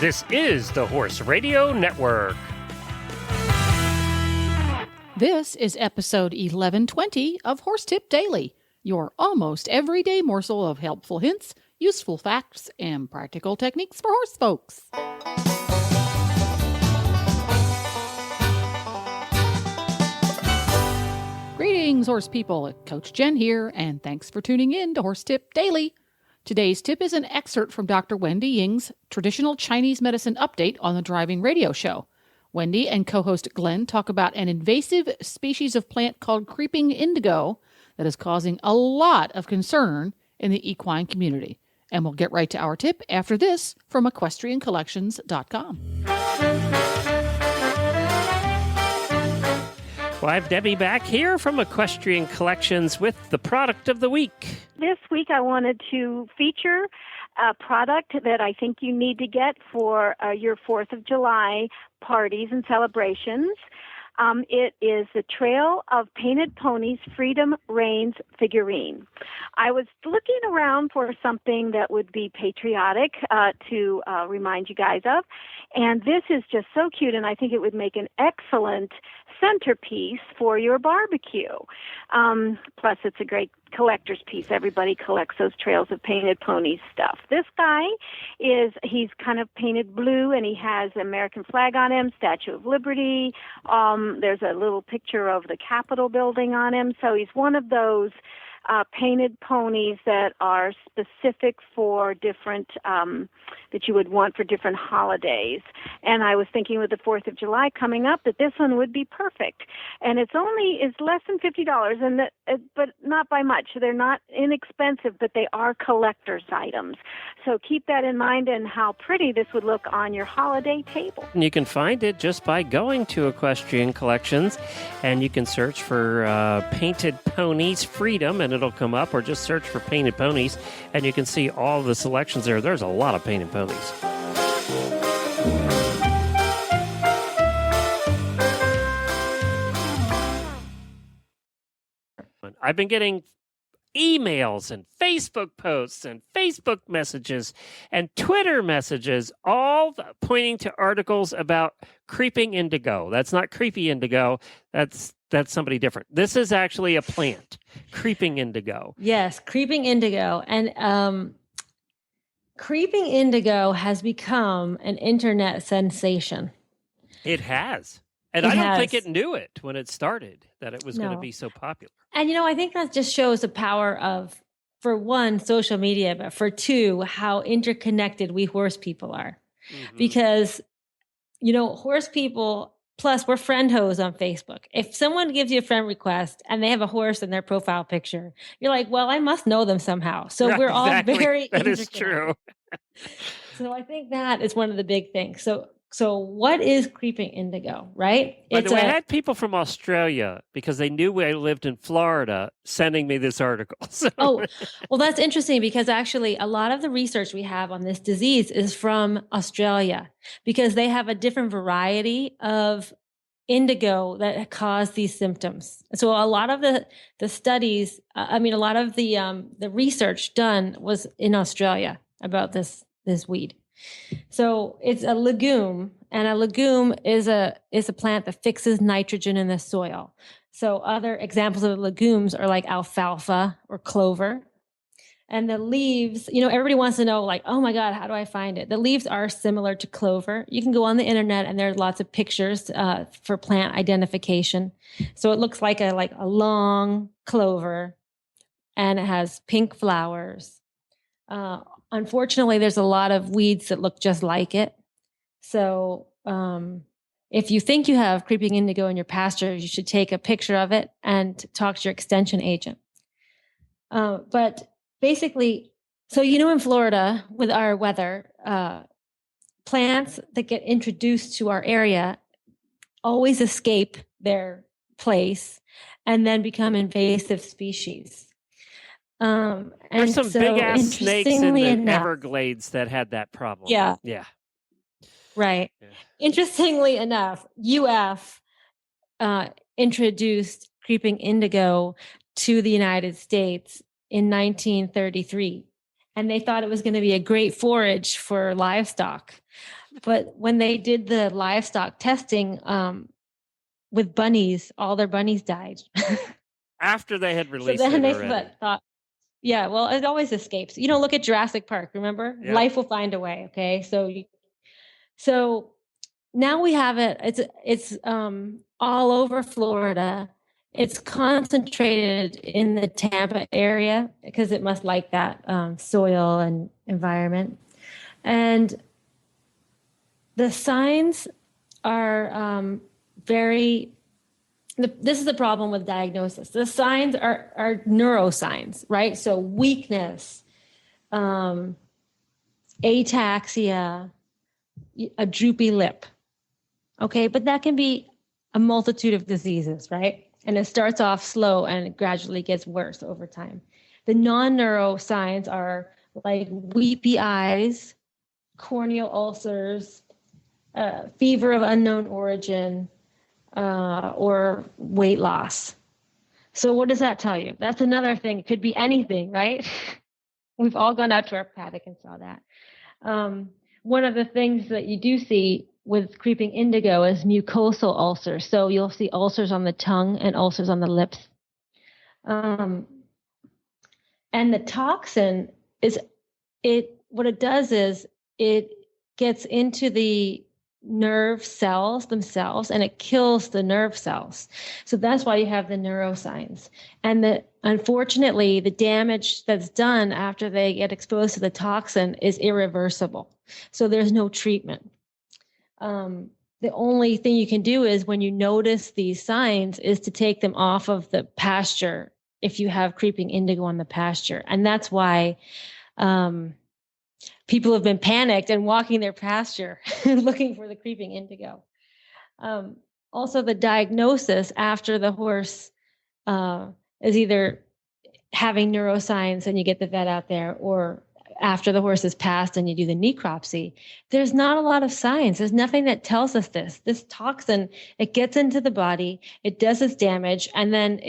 This is the Horse Radio Network. This is episode 1120 of Horse Tip Daily, your almost everyday morsel of helpful hints, useful facts, and practical techniques for horse folks. Greetings, horse people. Coach Jen here, and thanks for tuning in to Horse Tip Daily. Today's tip is an excerpt from Dr. Wendy Ying's Traditional Chinese Medicine Update on the Driving Radio Show. Wendy and co-host Glenn talk about an invasive species of plant called creeping indigo that is causing a lot of concern in the equine community. And we'll get right to our tip after this from equestriancollections.com. Well, I have Debbie back here from Equestrian Collections with the product of the week. This week I wanted to feature a product that I think you need to get for your 4th of July parties and celebrations. It is the Trail of Painted Ponies Freedom Reigns figurine. I was looking around for something that would be patriotic to remind you guys of, and this is just so cute, and I think it would make an excellent centerpiece for your barbecue. Plus, it's a great collector's piece. Everybody collects those Trails of Painted Ponies stuff. This guy he's kind of painted blue, and he has the American flag on him, Statue of Liberty. There's a little picture of the Capitol building on him. So he's one of those painted ponies that are specific for different, that you would want for different holidays. And I was thinking with the 4th of July coming up that this one would be perfect. And it's less than $50, but not by much. They're not inexpensive, but they are collector's items. So keep that in mind and how pretty this would look on your holiday table. And you can find it just by going to Equestrian Collections, and you can search for Painted Ponies Freedom, and it'll come up, or just search for Painted Ponies, and you can see all the selections there. There's a lot of painted ponies. I've been getting emails and Facebook posts and Facebook messages and Twitter messages, all pointing to articles about creeping indigo. That's not creepy indigo. That's somebody different. This is actually a plant, creeping indigo. Yes, creeping indigo. And creeping indigo has become an internet sensation. It has. And I don't think it knew it when it started, that it was going to be so popular. And, I think that just shows the power of, for one, social media, but for two, how interconnected we horse people are. Mm-hmm. Because, horse people, plus we're friend hoes on Facebook. If someone gives you a friend request and they have a horse in their profile picture, you're like, well, I must know them somehow. So we're all very That is true. So I think that is one of the big things. So what is creeping indigo, right? By the way, I had people from Australia, because they knew I lived in Florida, sending me this article. Oh, well, that's interesting, because actually a lot of the research we have on this disease is from Australia, because they have a different variety of indigo that cause these symptoms. So a lot of the studies, a lot of the research done was in Australia about this weed. So it's a legume, and a legume is a plant that fixes nitrogen in the soil. So other examples of legumes are like alfalfa or clover. And the leaves, everybody wants to know, like, oh my God, how do I find it? The leaves are similar to clover. You can go on the internet, and there are lots of pictures for plant identification. So it looks like a long clover, and it has pink flowers. Unfortunately, there's a lot of weeds that look just like it. So if you think you have creeping indigo in your pasture, you should take a picture of it and talk to your extension agent. But basically, so in Florida, with our weather, plants that get introduced to our area always escape their place and then become invasive species. There's some big-ass snakes in the Everglades that had that problem. Yeah. Right. Yeah. Interestingly enough, UF introduced creeping indigo to the United States in 1933. And they thought it was going to be a great forage for livestock. But when they did the livestock testing with bunnies, all their bunnies died. After they had So released then it they already. thought, yeah, well, it always escapes. Look at Jurassic Park, remember? Yep. Life will find a way, okay? So now we have it. It's all over Florida. It's concentrated in the Tampa area because it must like that soil and environment. And the signs are this is the problem with diagnosis. The signs are neuroscience, right? So weakness, ataxia, a droopy lip. Okay, but that can be a multitude of diseases, right? And it starts off slow and it gradually gets worse over time. The non-neuro signs are like weepy eyes, corneal ulcers, fever of unknown origin, or weight loss. So what does that tell you? That's another thing. It could be anything, right? We've all gone out to our paddock and saw that. One of the things that you do see with creeping indigo is mucosal ulcers. So you'll see ulcers on the tongue and ulcers on the lips. And the toxin what it does is it gets into the nerve cells themselves and it kills the nerve cells. So that's why you have the neurosigns. And unfortunately, the damage that's done after they get exposed to the toxin is irreversible. So there's no treatment. The only thing you can do is when you notice these signs is to take them off of the pasture if you have creeping indigo on the pasture. And that's why people have been panicked and walking their pasture looking for the creeping indigo. Also, the diagnosis after the horse is either having neuroscience and you get the vet out there, or after the horse is passed and you do the necropsy. There's not a lot of science. There's nothing that tells us this. This toxin, it gets into the body, it does its damage, and then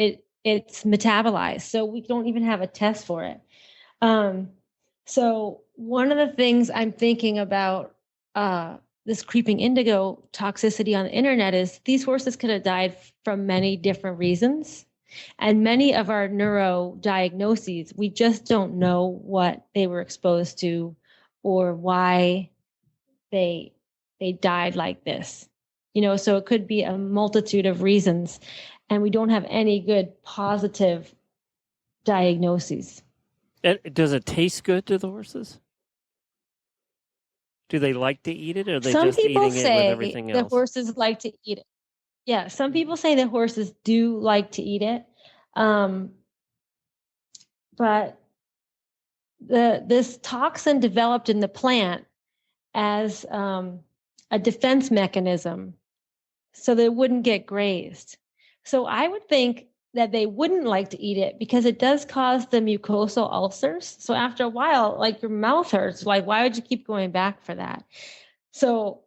it's metabolized. So we don't even have a test for it. So one of the things I'm thinking about this creeping indigo toxicity on the internet is these horses could have died from many different reasons. And many of our neuro diagnoses, we just don't know what they were exposed to or why they died like this. So it could be a multitude of reasons, and we don't have any good positive diagnoses. Does it taste good to the horses? Do they like to eat it, or are they Some just people eating it with say everything the else? horses like to eat it. Yeah, some people say the horses do like to eat it. But this toxin developed in the plant as a defense mechanism so that it wouldn't get grazed. So I would think that they wouldn't like to eat it because it does cause the mucosal ulcers. So after a while, like your mouth hurts. Like, why would you keep going back for that? So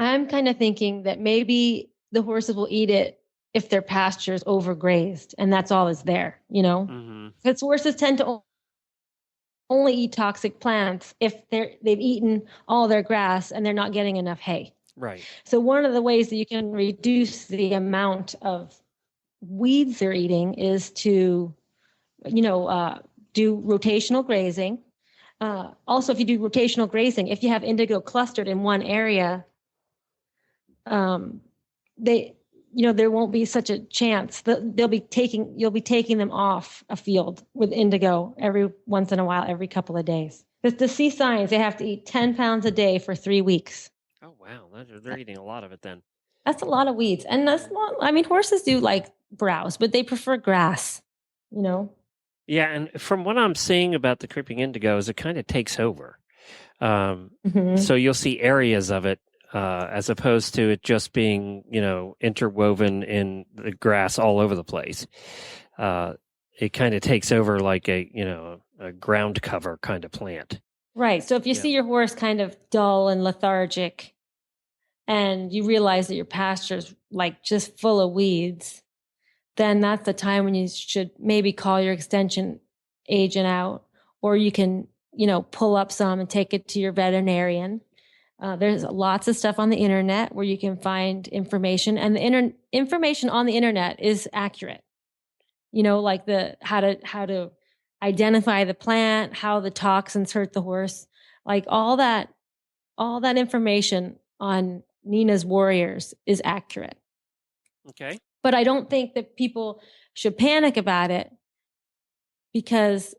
I'm kind of thinking that maybe the horses will eat it if their pasture is overgrazed and that's all is there, Mm-hmm. Because horses tend to only eat toxic plants if they've eaten all their grass and they're not getting enough hay. Right. So one of the ways that you can reduce the amount of weeds they're eating is to, do rotational grazing. Also, if you do rotational grazing, if you have indigo clustered in one area, there won't be such a chance that you'll be taking them off a field with indigo every once in a while, every couple of days. Because to see signs, they have to eat 10 pounds a day for 3 weeks. Oh, wow. They're eating a lot of it then. That's a lot of weeds. And that's not, horses do like browse, but they prefer grass, Yeah, and from what I'm seeing about the creeping indigo is it kind of takes over. So you'll see areas of it as opposed to it just being, interwoven in the grass all over the place. It kind of takes over like a ground cover kind of plant. Right. So if you see your horse kind of dull and lethargic and you realize that your pasture's like just full of weeds, then that's the time when you should maybe call your extension agent out, or you can, pull up some and take it to your veterinarian There's lots of stuff on the internet where you can find information, and the information on the internet is accurate. Like how to identify the plant, how the toxins hurt the horse, like all that information on Nina's Warriors is accurate. Okay. But I don't think that people should panic about it because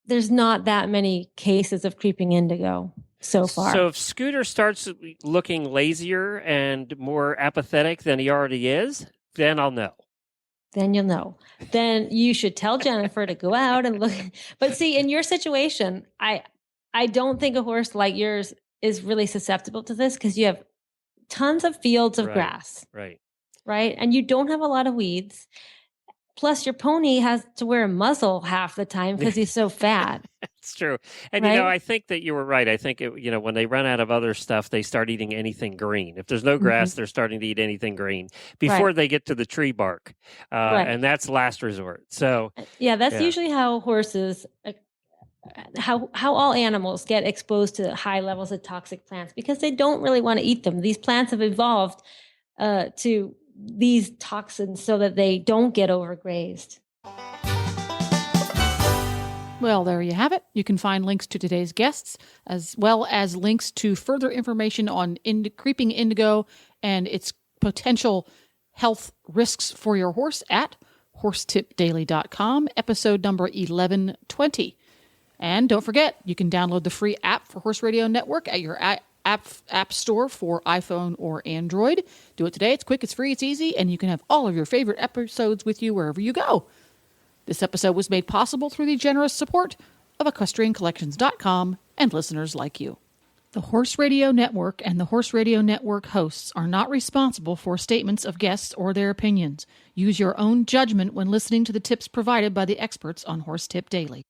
there's not that many cases of creeping indigo so far. So if Scooter starts looking lazier and more apathetic than he already is, then I'll know. Then you'll know. Then you should tell Jennifer to go out and look. But see, in your situation, I don't think a horse like yours is really susceptible to this because you have tons of fields of grass. Right. And you don't have a lot of weeds. Plus, your pony has to wear a muzzle half the time because he's so fat. It's true. And, right? I think that you were right. I think, when they run out of other stuff, they start eating anything green. If there's no grass, they're starting to eat anything green before they get to the tree bark. And that's last resort. So, that's usually how horses, how all animals get exposed to high levels of toxic plants because they don't really want to eat them. These plants have evolved to these toxins so that they don't get overgrazed. Well, there you have it. You can find links to today's guests, as well as links to further information on creeping indigo and its potential health risks for your horse at horsetipdaily.com, episode number 1120. And don't forget, you can download the free app for Horse Radio Network at your app store for iPhone or Android. Do it today. It's quick, it's free, it's easy, and you can have all of your favorite episodes with you wherever you go. This episode was made possible through the generous support of EquestrianCollections.com and listeners like you. The Horse Radio Network and the Horse Radio Network hosts are not responsible for statements of guests or their opinions. Use your own judgment when listening to the tips provided by the experts on Horse Tip Daily.